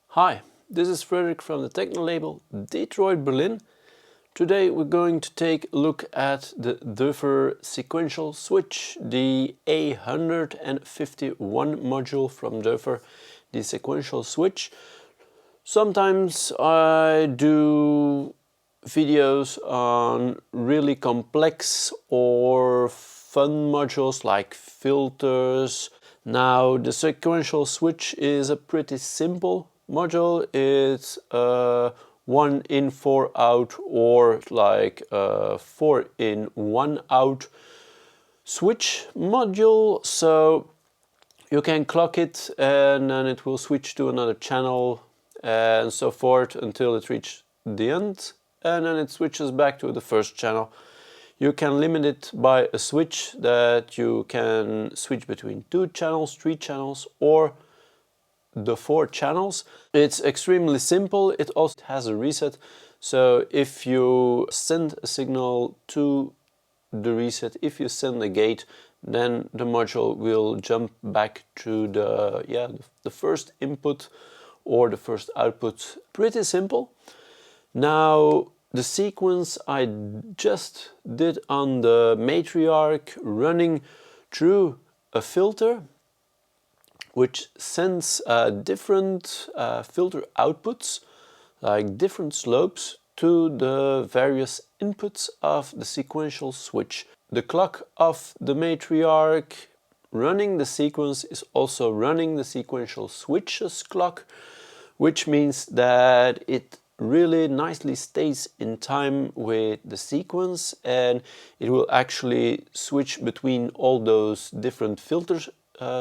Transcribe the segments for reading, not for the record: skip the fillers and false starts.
Hi, this is Frederick from the techno label Detroit, Berlin. Today we're going to take a look at the Doepfer sequential switch, the A-151 module from Doepfer, the sequential switch. Sometimes I do videos on really complex or fun modules like filters. Now the sequential switch is a pretty simple module. It's a 1 in 4 out or like a 4 in 1 out switch module, so you can clock it and then it will switch to another channel and so forth until it reaches the end, and then it switches back to the first channel. You can limit it by a switch that you can switch between 2 channels, 3 channels, or the 4 channels. It's extremely simple. It also has a reset, so if you send a signal to the reset, if you send a gate, then the module will jump back to the first input or the first output. Pretty simple. Now the sequence I just did on the matriarch running through a filter which sends different filter outputs, like different slopes, to the various inputs of the sequential switch. The clock of the matriarch running the sequence is also running the sequential switch's clock, which means that it really nicely stays in time with the sequence, and it will actually switch between all those different filter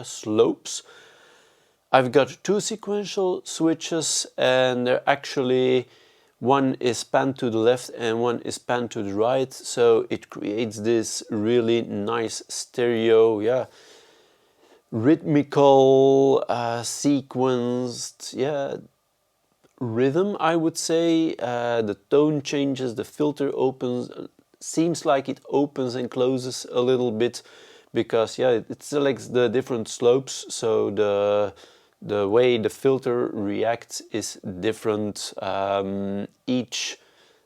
slopes. I've got 2 sequential switches, and they're actually, one is panned to the left and one is panned to the right, so it creates this really nice stereo, rhythmical, sequenced, rhythm, I would say. The tone changes, the filter opens, seems like it opens and closes a little bit because it selects the different slopes, so the way the filter reacts is different each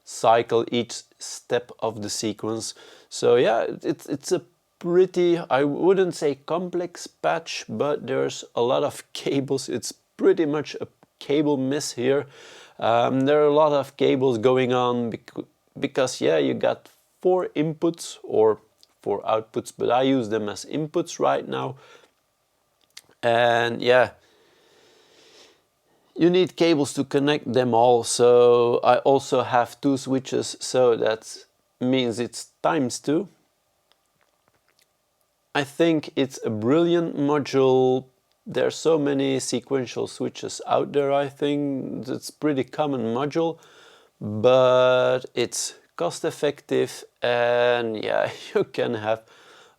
cycle, each step of the sequence. So it's a pretty, I wouldn't say complex patch, but there's a lot of cables. It's pretty much a cable mess here. There are a lot of cables going on because you got 4 inputs or 4 outputs, but I use them as inputs right now. And you need cables to connect them all, so I also have 2 switches, so that means it's ×2. I think it's a brilliant module. There's so many sequential switches out there. I think it's pretty common module, but it's cost effective, and you can have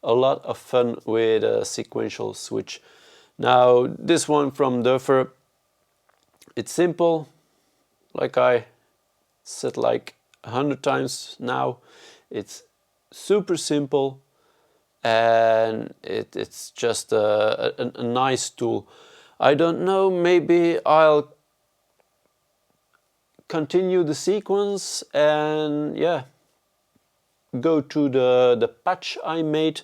a lot of fun with a sequential switch. Now this one from Doepfer, it's simple, like I said like 100 times now. It's super simple, and it's just a nice tool. I don't know, maybe I'll continue the sequence and yeah, go to the patch I made.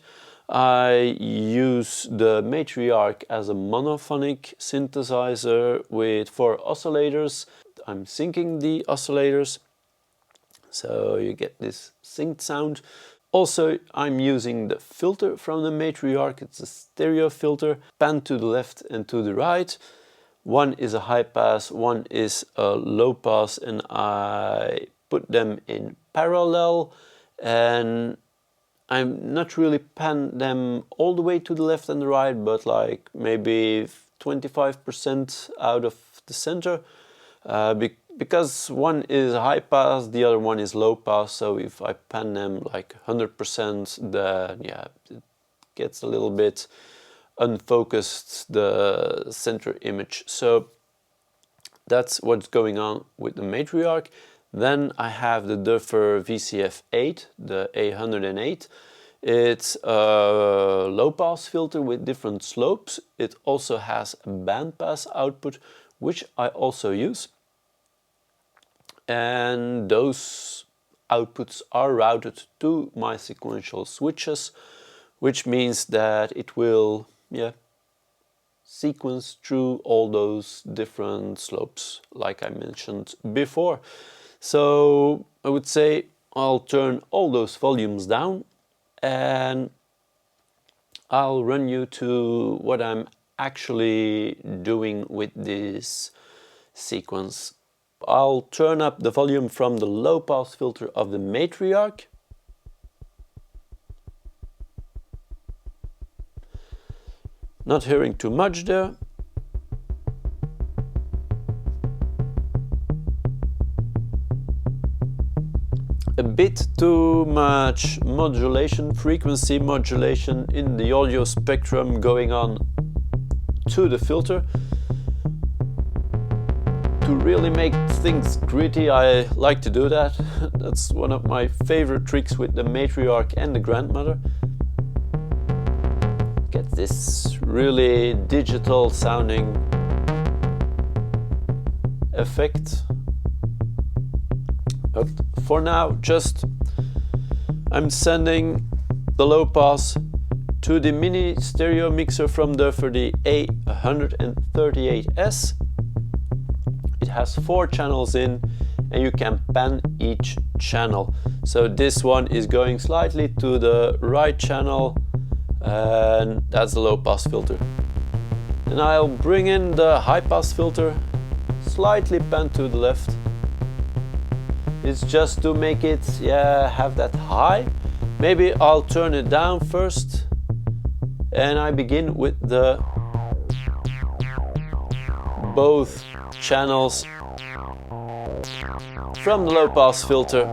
I use the matriarch as a monophonic synthesizer with 4 oscillators. I'm syncing the oscillators, so you get this synced sound. Also, I'm using the filter from the matriarch. It's a stereo filter, pan to the left and to the right. One is a high pass, one is a low pass, and I put them in parallel, and I'm not really pan them all the way to the left and the right, but like maybe 25% out of the center, because one is high pass, the other one is low pass. So if I pan them like 100%, then yeah, it gets a little bit unfocused, the center image. So that's what's going on with the matriarch. Then I have the Doepfer VCF8, the A-108. It's a low pass filter with different slopes. It also has a bandpass output, which I also use. And those outputs are routed to my sequential switches, which means that it will sequence through all those different slopes like I mentioned before. So I would say I'll turn all those volumes down and I'll run you to what I'm actually doing with this sequence. I'll turn up the volume from the low pass filter of the matriarch. Not hearing too much there. A bit too much modulation, frequency modulation in the audio spectrum going on to the filter. To really make things gritty, I like to do that. That's one of my favorite tricks with the matriarch and the grandmother. Get this really digital sounding effect. But for now, I'm sending the low pass to the mini stereo mixer from Doepfer, the A-138S. It has 4 channels in, and you can pan each channel. So this one is going slightly to the right channel, and that's the low pass filter. And I'll bring in the high pass filter, slightly pan to the left. It's just to make it have that high. Maybe I'll turn it down first, and I begin with the both channels from the low pass filter,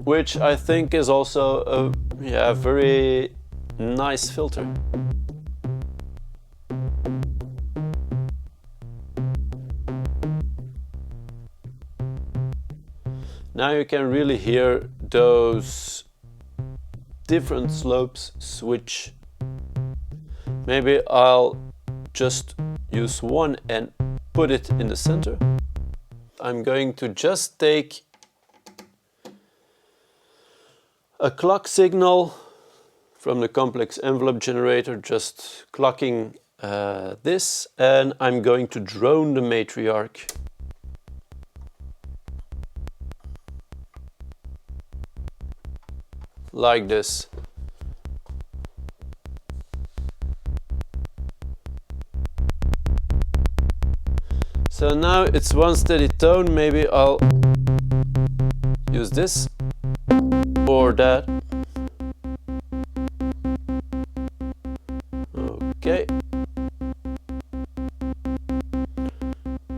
which I think is also a very nice filter. Now you can really hear those different slopes switch. Maybe I'll just use one and put it in the center. I'm going to just take a clock signal from the complex envelope generator, just clocking this, and I'm going to drone the matriarch. Like this. So now it's one steady tone. Maybe I'll use this or that. Okay.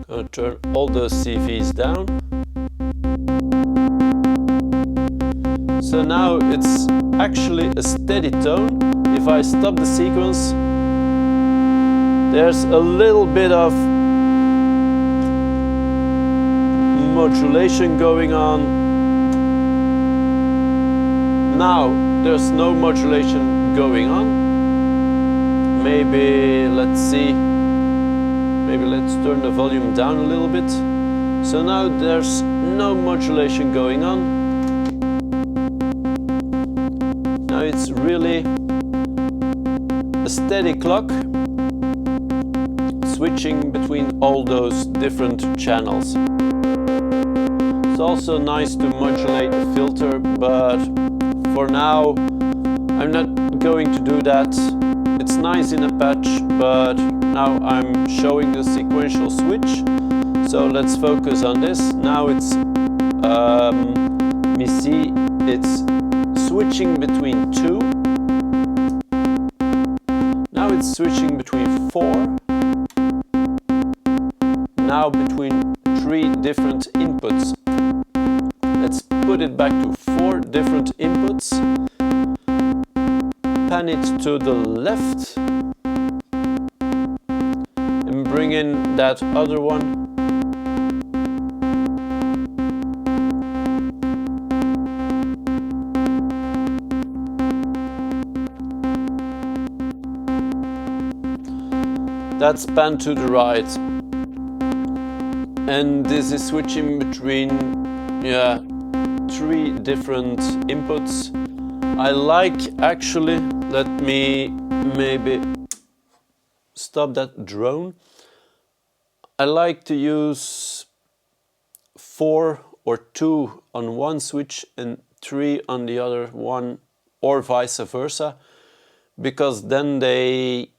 Gonna turn all those CVs down. So now it's actually a steady tone. If I stop the sequence, there's a little bit of modulation going on. Now there's no modulation going on. Maybe let's see, maybe let's turn the volume down a little bit. So now there's no modulation going on. Now it's really a steady clock, switching between all those different channels. It's also nice to modulate the filter, but for now I'm not going to do that. It's nice in a patch, but now I'm showing the sequential switch. So let's focus on this. Now it's, me see, it's switching between 2. Now it's switching between 4. Now between 3 different inputs. Let's put it back to 4 different inputs. Pan it to the left. And bring in that other one. That's pan to the right. And this is switching between 3 different inputs. I like, actually, let me maybe stop that drone. I like to use 4 or 2 on one switch and 3 on the other one, or vice versa, because then they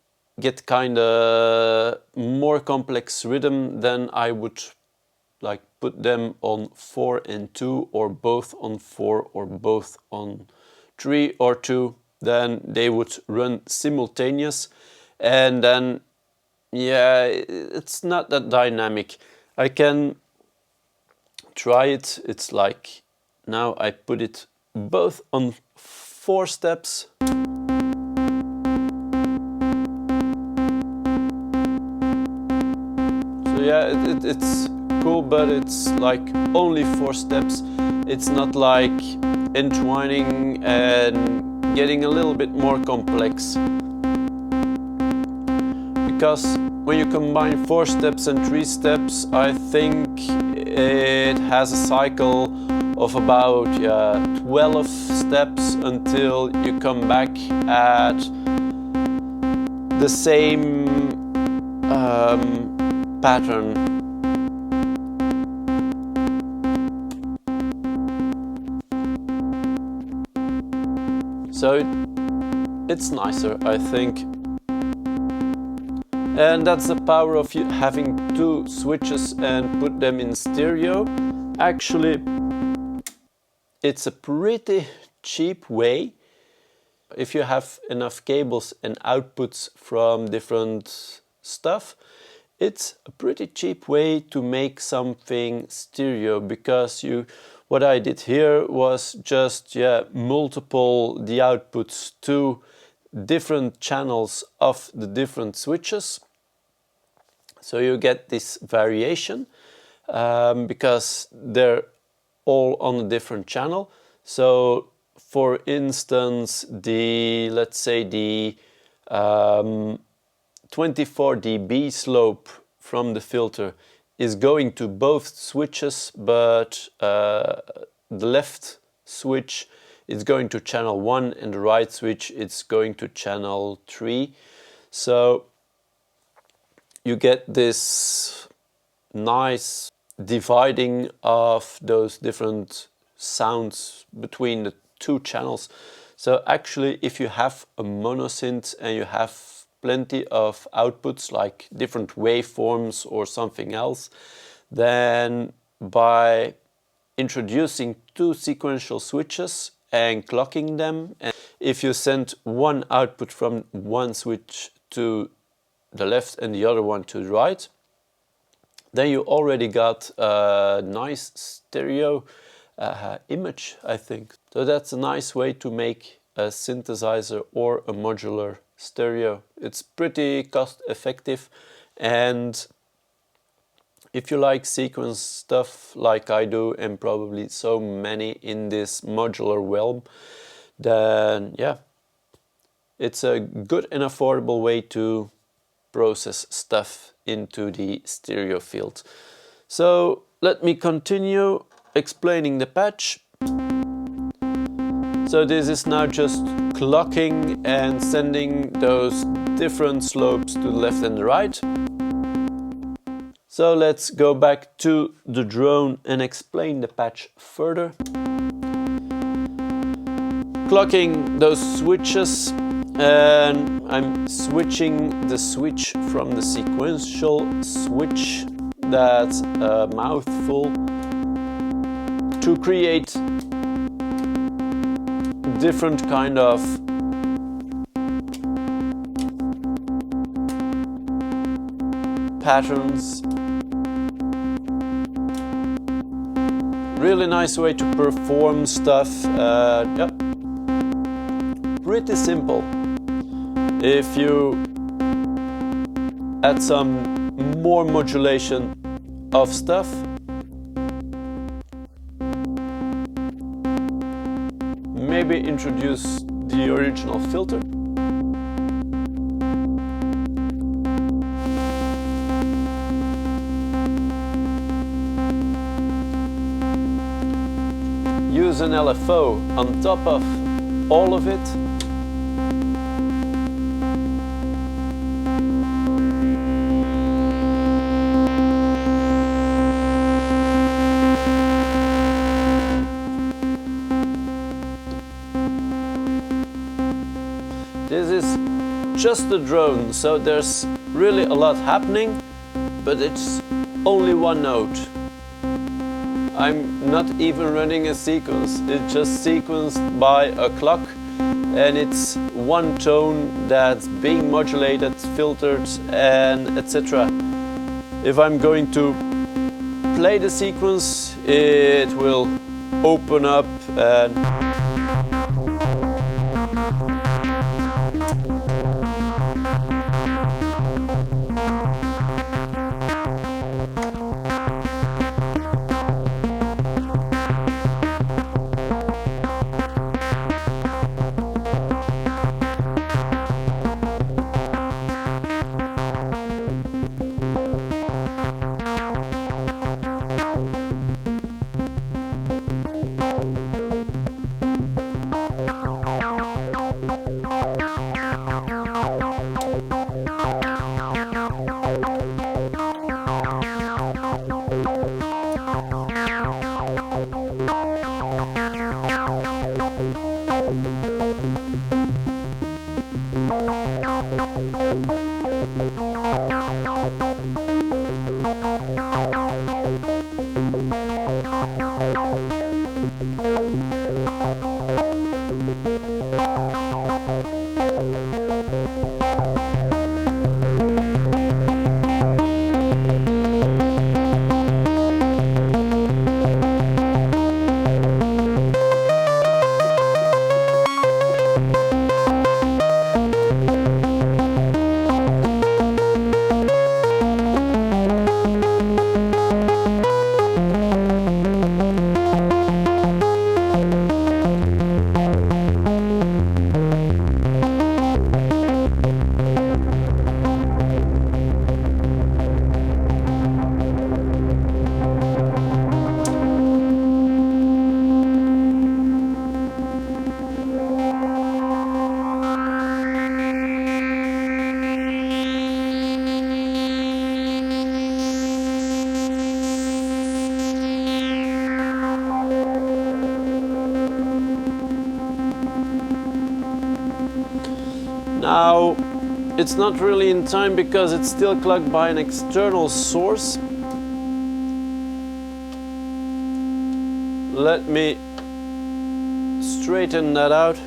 get kinda more complex rhythm than I would like put them on 4 and 2, or both on 4 or both on 3 or 2. Then they would run simultaneous, and then yeah, it's not that dynamic. I can try it. It's like now I put it both on 4 steps. So yeah, it's cool, but it's like only 4 steps. It's not like entwining and getting a little bit more complex. Because when you combine 4 steps and 3 steps, I think it has a cycle of about 12 steps until you come back at the same pattern. So it's nicer, I think. And that's the power of you having 2 switches and put them in stereo. Actually, it's a pretty cheap way. If you have enough cables and outputs from different stuff, it's a pretty cheap way to make something stereo, because what I did here was just multiple the outputs to different channels of the different switches. So you get this variation because they're all on a different channel. So for instance, let's say the 24 dB slope from the filter is going to both switches, but the left switch is going to channel 1 and the right switch is going to channel 3. So you get this nice dividing of those different sounds between the 2 channels. So actually, if you have a monosynth and you have plenty of outputs like different waveforms or something else, then by introducing 2 sequential switches and clocking them, and if you send one output from one switch to the left and the other one to the right, then you already got a nice stereo image, I think. So that's a nice way to make a synthesizer or a modular stereo. It's pretty cost effective, and if you like sequence stuff like I do, and probably so many in this modular realm, then yeah, it's a good and affordable way to process stuff into the stereo field. So let me continue explaining the patch. So this is now just clocking and sending those different slopes to the left and the right. So let's go back to the drone and explain the patch further. Clocking those switches, and I'm switching the switch from the sequential switch, that's a mouthful, to create different kind of patterns. Really nice way to perform stuff. Yeah. Pretty simple. If you add some more modulation of stuff, maybe introduce the original filter. Use an LFO on top of all of it. This is just a drone, so there's really a lot happening, but it's only one note. I'm not even running a sequence, it's just sequenced by a clock, and it's one tone that's being modulated, filtered, and etc. If I'm going to play the sequence, it will open up and now it's not really in time because it's still clocked by an external source. Let me straighten that out.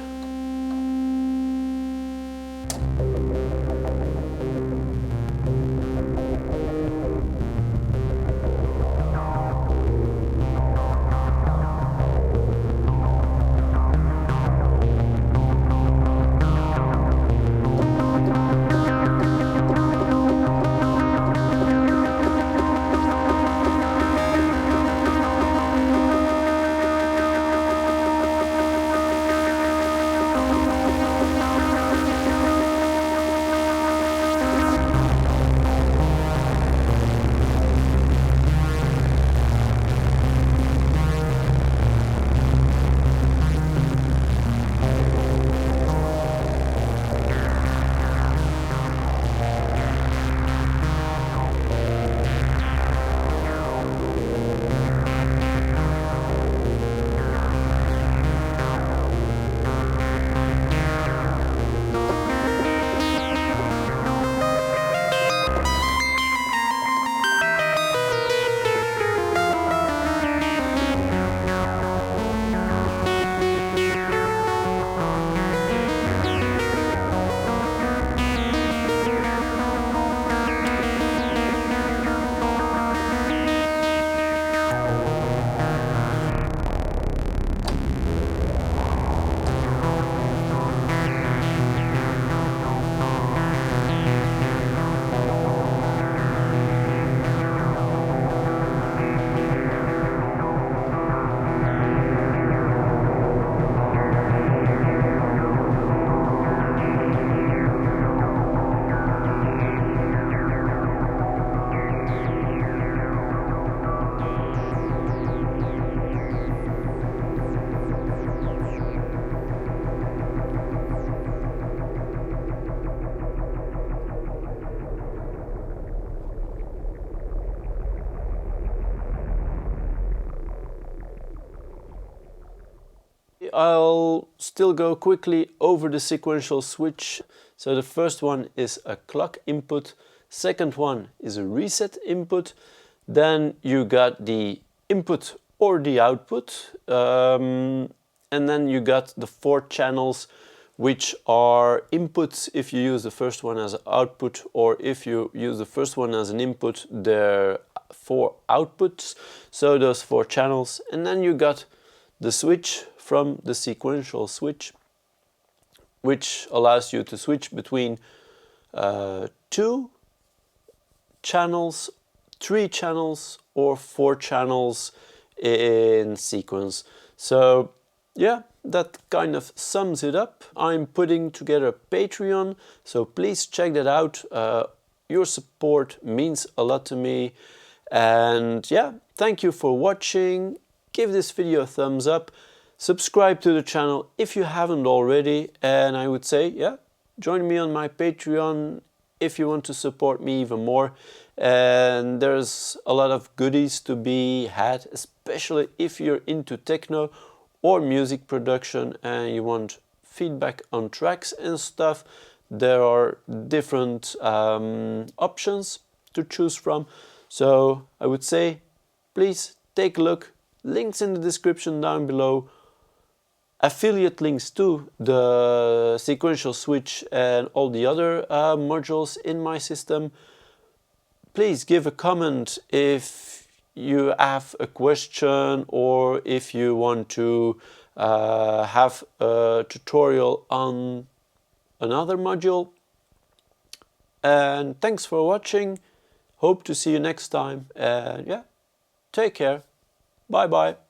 I'll still go quickly over the sequential switch. So the first one is a clock input, second one is a reset input, then you got the input or the output, and then you got the 4 channels, which are inputs if you use the first one as an output, or if you use the first one as an input, there are 4 outputs, so those 4 channels. And then you got the switch from the sequential switch, which allows you to switch between 2 channels, 3 channels, or 4 channels in sequence. So yeah, that kind of sums it up. I'm putting together a Patreon, so please check that out. Your support means a lot to me. And yeah, thank you for watching. Give this video a thumbs up. Subscribe to the channel if you haven't already. And I would say, yeah, join me on my Patreon if you want to support me even more. And there's a lot of goodies to be had, especially if you're into techno or music production and you want feedback on tracks and stuff. There are different options to choose from. So I would say, please take a look. Links in the description down below. Affiliate links to the sequential switch and all the other modules in my system. Please give a comment if you have a question or if you want to have a tutorial on another module. And thanks for watching. Hope to see you next time. And yeah, take care. Bye bye.